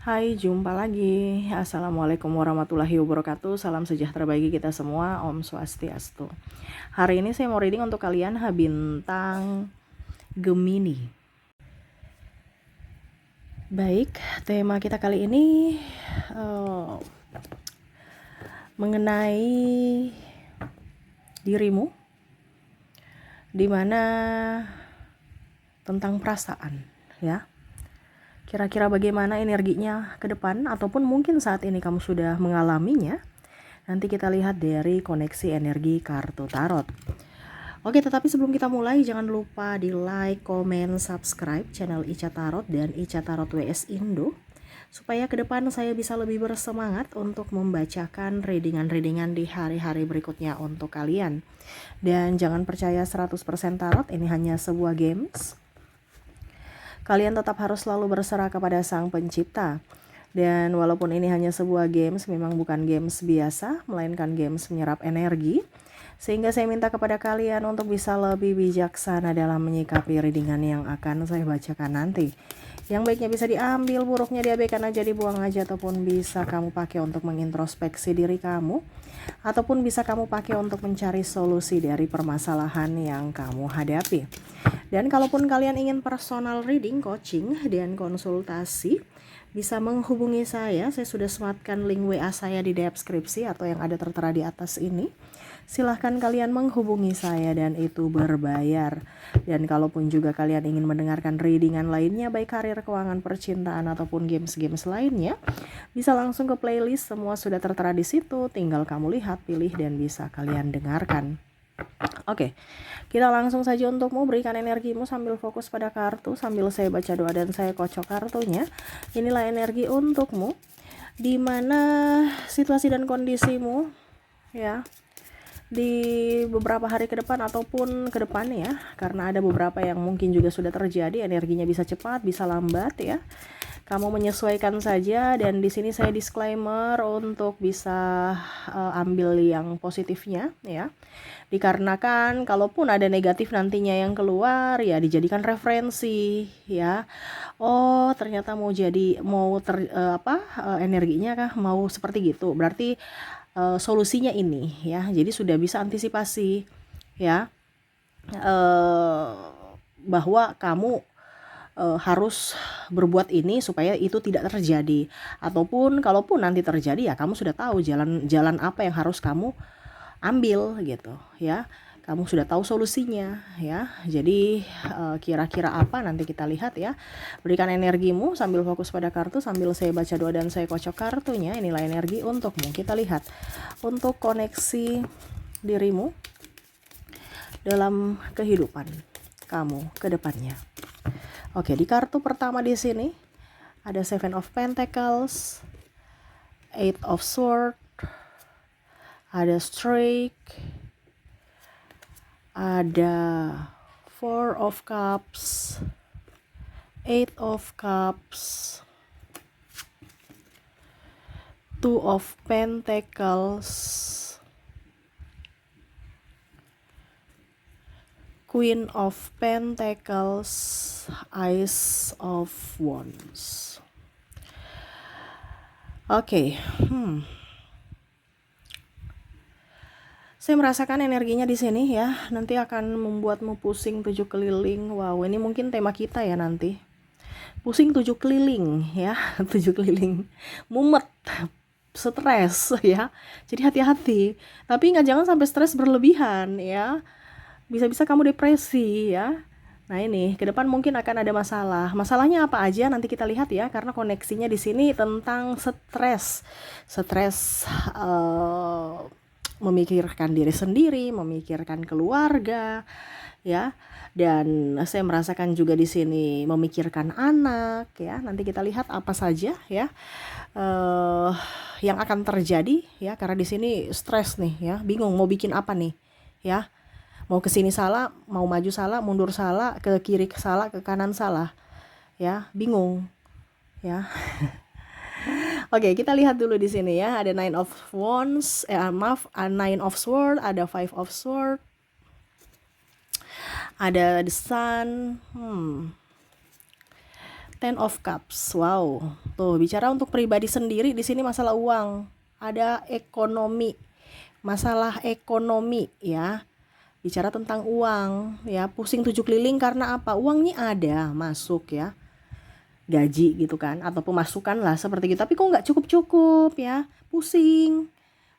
Hai, jumpa lagi. Assalamualaikum warahmatullahi wabarakatuh. Salam sejahtera bagi kita semua. Om Swastiastu. Hari ini saya mau reading untuk kalian bintang Gemini. Baik, tema kita kali ini mengenai dirimu, dimana tentang perasaan, ya. Kira-kira bagaimana energinya ke depan, ataupun mungkin saat ini kamu sudah mengalaminya. Nanti kita lihat dari koneksi energi kartu tarot. Oke, tetapi sebelum kita mulai, jangan lupa di like, komen, subscribe channel Ica Tarot dan Ica Tarot WS Indo, supaya ke depan saya bisa lebih bersemangat untuk membacakan readingan-readingan di hari-hari berikutnya untuk kalian. Dan jangan percaya 100% tarot, ini hanya sebuah games. Kalian tetap harus selalu berserah kepada Sang Pencipta. Dan walaupun ini hanya sebuah games, memang bukan games biasa, melainkan games menyerap energi. Sehingga saya minta kepada kalian untuk bisa lebih bijaksana dalam menyikapi readingan yang akan saya bacakan nanti. Yang baiknya bisa diambil, buruknya diabaikan aja, dibuang aja, ataupun bisa kamu pakai untuk mengintrospeksi diri kamu, ataupun bisa kamu pakai untuk mencari solusi dari permasalahan yang kamu hadapi. Dan kalaupun kalian ingin personal reading, coaching, dan konsultasi, bisa menghubungi saya. Saya sudah sematkan link WA saya di deskripsi atau yang ada tertera di atas ini. Silahkan kalian menghubungi saya dan itu berbayar. Dan kalaupun juga kalian ingin mendengarkan readingan lainnya, baik karir, keuangan, percintaan, ataupun games-games lainnya, bisa langsung ke playlist. Semua sudah tertera di situ. Tinggal kamu lihat, pilih, dan bisa kalian dengarkan. Oke, kita langsung saja untukmu. Berikan energimu sambil fokus pada kartu, sambil saya baca doa dan saya kocok kartunya. Inilah energi untukmu, di mana situasi dan kondisimu, ya, di beberapa hari ke depan ataupun ke depan, ya, karena ada beberapa yang mungkin juga sudah terjadi. Energinya bisa cepat, bisa lambat, ya. Kamu menyesuaikan saja. Dan di sini saya disclaimer untuk bisa ambil yang positifnya, ya. Dikarenakan kalaupun ada negatif nantinya yang keluar, ya dijadikan referensi, ya. Oh, ternyata energinya kah mau seperti gitu. Berarti solusinya ini, ya. Jadi sudah bisa antisipasi, ya. Bahwa kamu harus berbuat ini supaya itu tidak terjadi, ataupun kalaupun nanti terjadi, ya kamu sudah tahu jalan apa yang harus kamu ambil gitu, ya. Kamu sudah tahu solusinya, ya. Jadi kira-kira apa nanti kita lihat, ya. Berikan energimu sambil fokus pada kartu, sambil saya baca doa dan saya kocok kartunya. Inilah energi untukmu. Kita lihat untuk koneksi dirimu dalam kehidupan kamu ke depannya. Oke, di kartu pertama di sini ada Seven of Pentacles, Eight of Swords, ada Strike, ada Four of Cups, Eight of Cups, Two of Pentacles, Queen of Pentacles, Ace of Wands. Oke, saya merasakan energinya di sini, ya. Nanti akan membuatmu pusing 7 keliling. Wow, ini mungkin tema kita ya nanti. Pusing 7 keliling, ya. 7 keliling. Mumet, stres, ya. Jadi hati-hati. Tapi jangan sampai stres berlebihan, ya. Bisa-bisa kamu depresi, ya. Nah, ini ke depan mungkin akan ada masalah. Masalahnya apa aja nanti kita lihat, ya, karena koneksinya di sini tentang stres. Stres memikirkan diri sendiri, memikirkan keluarga, ya. Dan saya merasakan juga di sini memikirkan anak, ya. Nanti kita lihat apa saja, ya, yang akan terjadi, ya, karena di sini stres nih, ya. Bingung mau bikin apa nih, ya. Mau ke sini salah, mau maju salah, mundur salah, ke kiri salah, ke kanan salah, ya. Bingung, ya. Oke, kita lihat dulu di sini, ya. Ada Nine of Wands, Nine of Swords, ada Five of Swords, ada The Sun, Ten of Cups. Wow. Tuh, bicara untuk pribadi sendiri di sini masalah uang. Ada ekonomi. Masalah ekonomi ya. Bicara tentang uang ya, pusing 7 keliling karena apa? Uangnya ada masuk ya. Gaji gitu kan, atau pemasukan lah seperti gitu. Tapi kok nggak cukup-cukup ya. Pusing.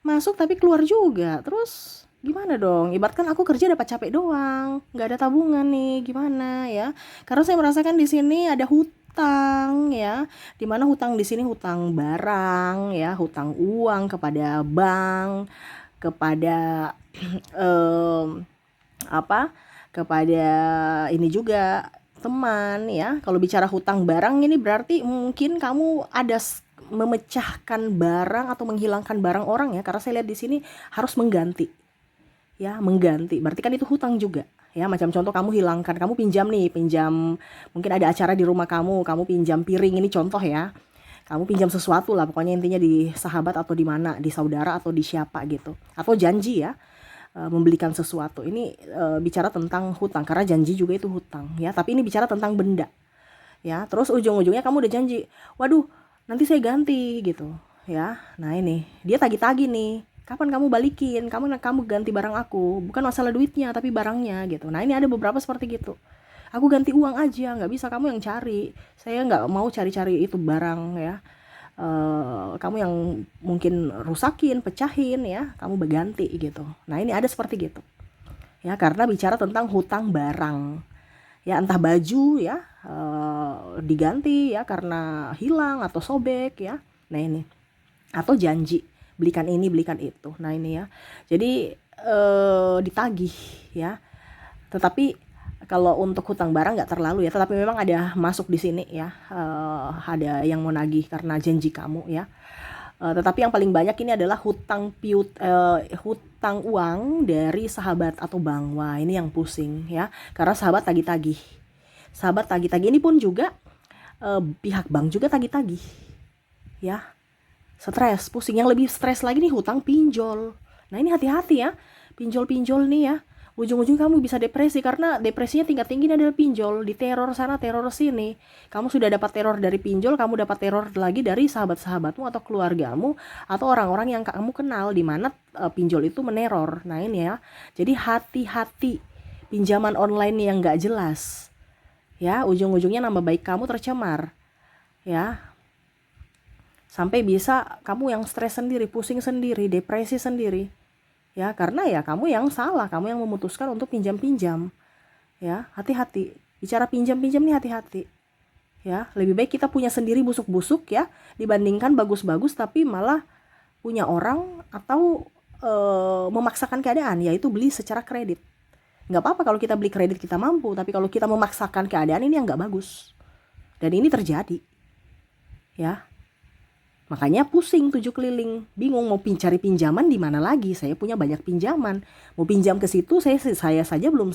Masuk tapi keluar juga. Terus gimana dong? Ibaratkan aku kerja dapat capek doang, nggak ada tabungan nih, gimana ya? Karena saya merasakan di sini ada hutang ya, dimana hutang di sini hutang barang ya, hutang uang kepada bank, kepada apa? Kepada ini juga teman ya. Kalau bicara hutang barang ini berarti mungkin kamu ada memecahkan barang atau menghilangkan barang orang ya, karena saya lihat di sini harus mengganti ya, mengganti berarti kan itu hutang juga ya. Macam contoh kamu hilangkan, kamu pinjam nih, pinjam mungkin ada acara di rumah kamu pinjam piring, ini contoh ya, kamu pinjam sesuatu lah pokoknya, intinya di sahabat atau di mana, di saudara atau di siapa gitu, atau janji ya, membelikan sesuatu. Ini bicara tentang hutang karena janji juga itu hutang ya, tapi ini bicara tentang benda ya. Terus ujung-ujungnya kamu udah janji, waduh nanti saya ganti gitu ya. Nah ini dia tagih-tagih nih, kapan kamu balikin, kamu ganti barang aku, bukan masalah duitnya tapi barangnya gitu. Nah ini ada beberapa seperti gitu, aku ganti uang aja, nggak bisa kamu yang cari, saya nggak mau cari-cari itu barang ya. Kamu yang mungkin rusakin, pecahin ya, kamu berganti gitu. Nah ini ada seperti gitu ya, karena bicara tentang hutang barang ya, entah baju ya, diganti ya karena hilang atau sobek ya. Nah ini, atau janji belikan ini belikan itu. Nah ini ya, jadi ditagih ya. Tetapi kalau untuk hutang barang nggak terlalu ya, tetapi memang ada masuk di sini ya, ada yang mau nagih karena janji kamu ya. Tetapi yang paling banyak ini adalah hutang uang dari sahabat atau bank. Wah ini yang pusing ya, karena sahabat tagih-tagih. Sahabat tagih-tagih ini pun juga pihak bank juga tagih-tagih ya. Stres, pusing. Yang lebih stres lagi nih hutang pinjol. Nah ini hati-hati ya, pinjol-pinjol nih ya. Ujung-ujung kamu bisa depresi, karena depresinya tingkat tinggi adalah pinjol. Di teror sana, teror sini. Kamu sudah dapat teror dari pinjol, kamu dapat teror lagi dari sahabat-sahabatmu atau keluargamu atau orang-orang yang kamu kenal, di mana pinjol itu meneror. Nah ini ya, jadi hati-hati pinjaman online yang gak jelas ya, ujung-ujungnya nama baik kamu tercemar ya, sampai bisa kamu yang stres sendiri, pusing sendiri, depresi sendiri ya, karena ya kamu yang salah, kamu yang memutuskan untuk pinjam-pinjam ya. Hati-hati bicara pinjam-pinjam nih, hati-hati ya. Lebih baik kita punya sendiri busuk-busuk ya, dibandingkan bagus-bagus tapi malah punya orang atau memaksakan keadaan, yaitu beli secara kredit. Nggak apa-apa kalau kita beli kredit kita mampu, tapi kalau kita memaksakan keadaan, ini yang nggak bagus. Dan ini terjadi ya. Makanya pusing 7 keliling, bingung mau cari pinjaman di mana lagi. Saya punya banyak pinjaman, mau pinjam ke situ saya saja belum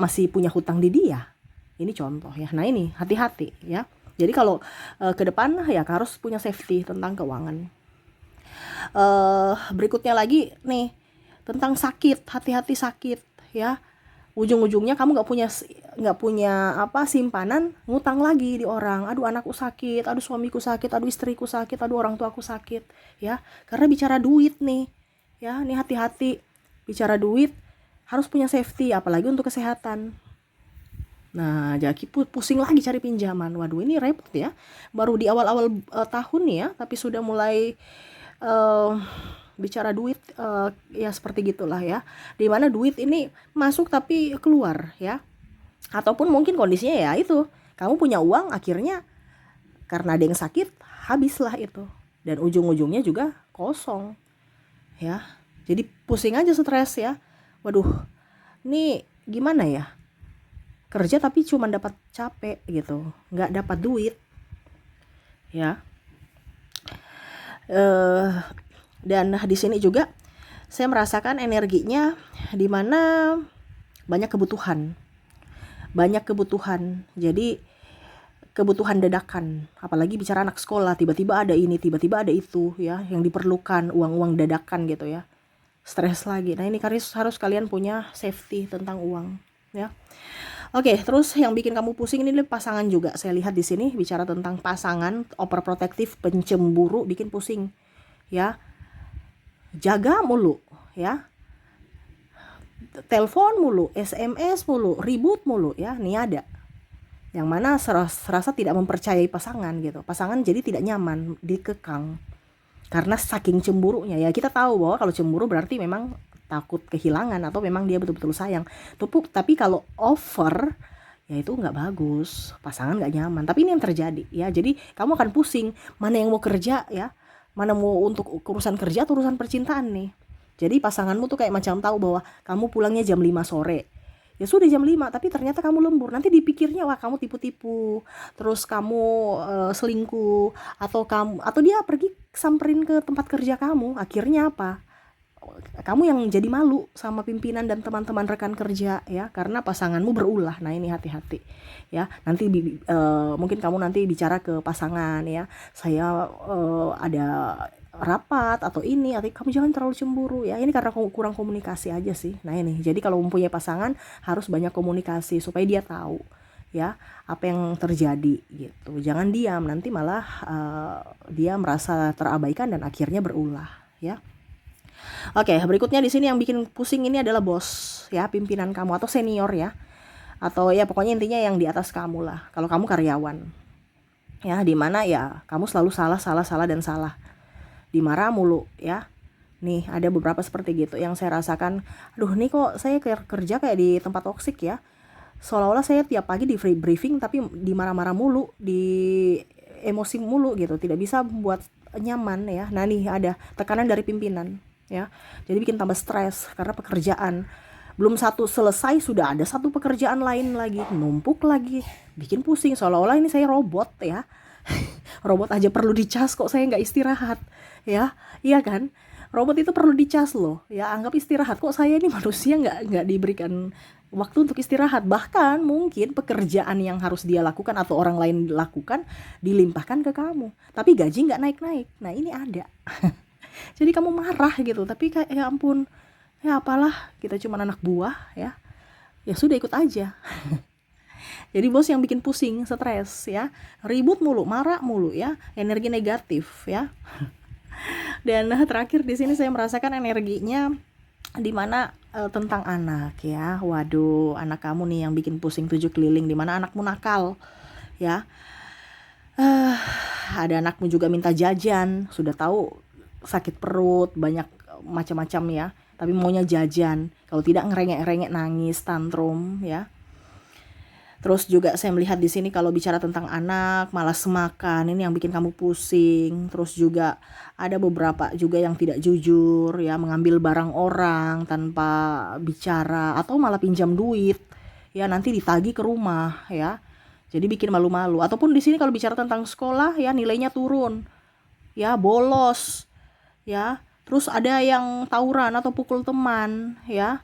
masih punya hutang di dia. Ini contoh ya. Nah ini hati-hati ya. Jadi kalau ke depan ya harus punya safety tentang keuangan. Berikutnya lagi nih tentang sakit, hati-hati sakit ya. Ujung-ujungnya kamu nggak punya simpanan, ngutang lagi di orang. Aduh anakku sakit, aduh suamiku sakit, aduh istriku sakit, aduh orang tuaku sakit ya. Karena bicara duit nih ya, nih hati-hati bicara duit, harus punya safety apalagi untuk kesehatan. Nah jadi pusing lagi cari pinjaman, waduh ini repot ya. Baru di awal-awal tahun ya, tapi sudah mulai bicara duit ya seperti gitulah ya, dimana duit ini masuk tapi keluar ya, ataupun mungkin kondisinya ya itu kamu punya uang, akhirnya karena ada yang sakit habislah itu, dan ujung-ujungnya juga kosong ya. Jadi pusing aja, stres ya. Waduh ini gimana ya, kerja tapi cuma dapat capek gitu, nggak dapat duit ya. Dan di sini juga saya merasakan energinya di mana banyak kebutuhan. Jadi kebutuhan dadakan, apalagi bicara anak sekolah, tiba-tiba ada ini, tiba-tiba ada itu ya, yang diperlukan uang-uang dadakan gitu ya. Stres lagi. Nah ini harus kalian punya safety tentang uang ya. Oke, terus yang bikin kamu pusing ini pasangan juga. Saya lihat di sini bicara tentang pasangan, overprotective, pencemburu, bikin pusing. Ya, jaga mulu, ya, telepon mulu, SMS mulu, ribut mulu, ya. Nih ada. Yang mana serasa tidak mempercayai pasangan gitu. Pasangan jadi tidak nyaman, dikekang. Karena saking cemburunya, ya kita tahu bahwa kalau cemburu berarti memang takut kehilangan atau memang dia betul-betul sayang. Tapi kalau over, ya itu nggak bagus, pasangan nggak nyaman. Tapi ini yang terjadi, ya. Jadi kamu akan pusing mana yang mau kerja, ya, mana mau untuk urusan kerja atau urusan percintaan nih. Jadi pasanganmu tuh kayak macam tahu bahwa kamu pulangnya jam 5 sore. Ya sudah jam 5, tapi ternyata kamu lembur. Nanti dipikirnya wah kamu tipu-tipu, terus kamu selingkuh, atau dia pergi samperin ke tempat kerja kamu. Akhirnya apa? Kamu yang jadi malu sama pimpinan dan teman-teman rekan kerja, ya, karena pasanganmu berulah. Nah ini hati-hati, ya. Nanti mungkin kamu nanti bicara ke pasangan, ya, saya ada rapat atau ini, atau kamu jangan terlalu cemburu, ya. Ini karena kurang komunikasi aja sih. Nah ini, jadi kalau mempunyai pasangan harus banyak komunikasi supaya dia tahu, ya, apa yang terjadi gitu. Jangan diam, nanti malah dia merasa terabaikan dan akhirnya berulah, ya. Oke, berikutnya di sini yang bikin pusing ini adalah bos, ya, pimpinan kamu atau senior, ya. Atau ya pokoknya intinya yang di atas kamu lah. Kalau kamu karyawan, ya, di mana ya kamu selalu salah dan salah. Dimarah mulu, ya. Nih, ada beberapa seperti gitu yang saya rasakan. Aduh, nih kok saya kerja kayak di tempat toksik, ya. Seolah-olah saya tiap pagi di free briefing tapi dimarah-marah mulu, di emosi mulu gitu, tidak bisa buat nyaman, ya. Nah, nih ada tekanan dari pimpinan, ya. Jadi bikin tambah stres karena pekerjaan belum satu selesai sudah ada satu pekerjaan lain lagi numpuk lagi, bikin pusing seolah-olah ini saya robot, ya. Robot aja perlu dicas kok saya nggak istirahat, ya. Iya kan, robot itu perlu dicas loh, ya. Anggap istirahat, kok saya ini manusia nggak diberikan waktu untuk istirahat. Bahkan mungkin pekerjaan yang harus dia lakukan atau orang lain lakukan dilimpahkan ke kamu, tapi gaji nggak naik-naik. Nah ini ada. Jadi kamu marah gitu, tapi kayak ya ampun, ya apalah, kita cuma anak buah, ya. Ya sudah ikut aja. Jadi bos yang bikin pusing, stres, ya. Ribut mulu, marah mulu, ya. Energi negatif, ya. Dan terakhir di sini saya merasakan energinya di mana tentang anak, ya. Waduh, anak kamu nih yang bikin pusing 7 keliling, di mana anakmu nakal, ya. Ada anakmu juga minta jajan, sudah tahu sakit perut, banyak macam-macam, ya. Tapi maunya jajan, kalau tidak ngerengek-rengek nangis, tantrum, ya. Terus juga saya melihat di sini kalau bicara tentang anak, malas makan, ini yang bikin kamu pusing. Terus juga ada beberapa juga yang tidak jujur, ya, mengambil barang orang tanpa bicara atau malah pinjam duit, ya, nanti ditagih ke rumah, ya. Jadi bikin malu-malu. Ataupun di sini kalau bicara tentang sekolah, ya, nilainya turun, ya, bolos, ya. Terus ada yang tawuran atau pukul teman, ya,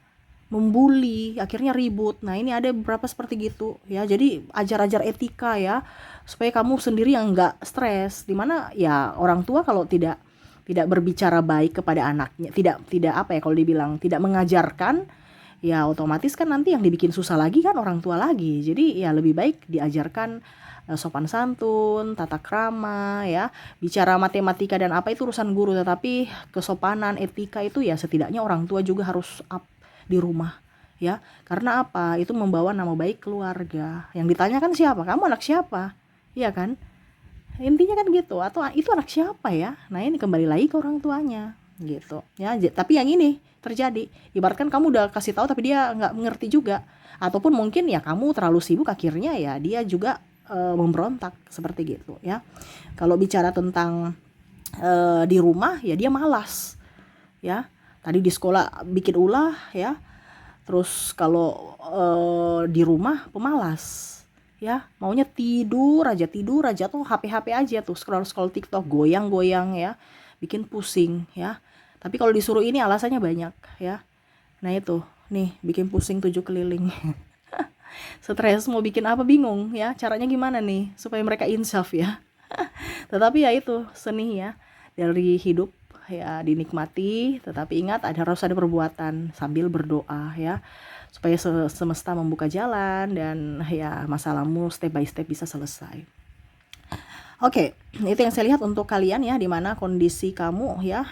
membuli, akhirnya ribut. Nah ini ada beberapa seperti gitu, ya. Jadi ajar-ajar etika, ya, supaya kamu sendiri yang nggak stres. Dimana ya orang tua kalau tidak berbicara baik kepada anaknya, tidak apa ya, kalau dibilang tidak mengajarkan, ya otomatis kan nanti yang dibikin susah lagi kan orang tua lagi. Jadi ya lebih baik diajarkan sopan santun, tata krama, ya. Bicara matematika dan apa itu urusan guru, tetapi kesopanan, etika itu ya setidaknya orang tua juga harus di rumah, ya. Karena apa? Itu membawa nama baik keluarga. Yang ditanyakan siapa? Kamu anak siapa? Iya kan? Intinya kan gitu. Atau itu anak siapa, ya? Nah, ini kembali lagi ke orang tuanya, gitu. Ya, tapi yang ini terjadi. Ibaratkan kamu udah kasih tahu tapi dia nggak mengerti juga. Ataupun mungkin ya kamu terlalu sibuk akhirnya ya dia juga memberontak seperti gitu, ya. Kalau bicara tentang di rumah ya dia malas, ya. Tadi di sekolah bikin ulah, ya. Terus kalau di rumah pemalas, ya. Maunya tidur aja tuh, HP aja tuh, scroll TikTok, goyang-goyang, ya. Bikin pusing, ya. Tapi kalau disuruh ini alasannya banyak, ya. Nah itu, nih bikin pusing 7 keliling. Stres mau bikin apa bingung, ya. Caranya gimana nih supaya mereka insaf, ya. Tetapi ya itu seni, ya, dari hidup, ya, dinikmati, tetapi ingat harus ada perbuatan sambil berdoa, ya. supaya semesta membuka jalan dan ya masalahmu step by step bisa selesai. Oke, itu yang saya lihat untuk kalian ya, dimana kondisi kamu ya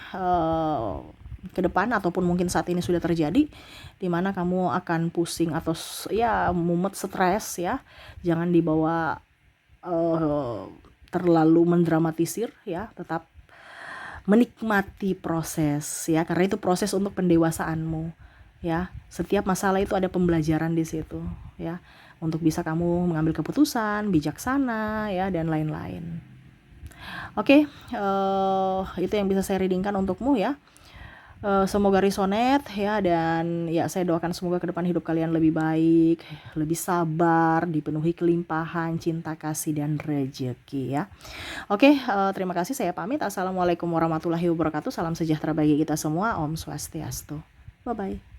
ke depan ataupun mungkin saat ini sudah terjadi, dimana kamu akan pusing atau ya mumet, stres ya. Jangan dibawa terlalu mendramatisir ya, tetap menikmati proses ya, karena itu proses untuk pendewasaanmu ya. Setiap masalah itu ada pembelajaran di situ ya, untuk bisa kamu mengambil keputusan bijaksana ya dan lain-lain. Oke, itu yang bisa saya readingkan untukmu ya. Semoga resonate ya, dan ya saya doakan semoga ke depan hidup kalian lebih baik, lebih sabar, dipenuhi kelimpahan cinta kasih dan rezeki ya. Oke, terima kasih, saya pamit. Assalamualaikum warahmatullahi wabarakatuh. Salam sejahtera bagi kita semua. Om Swastiastu. Bye bye.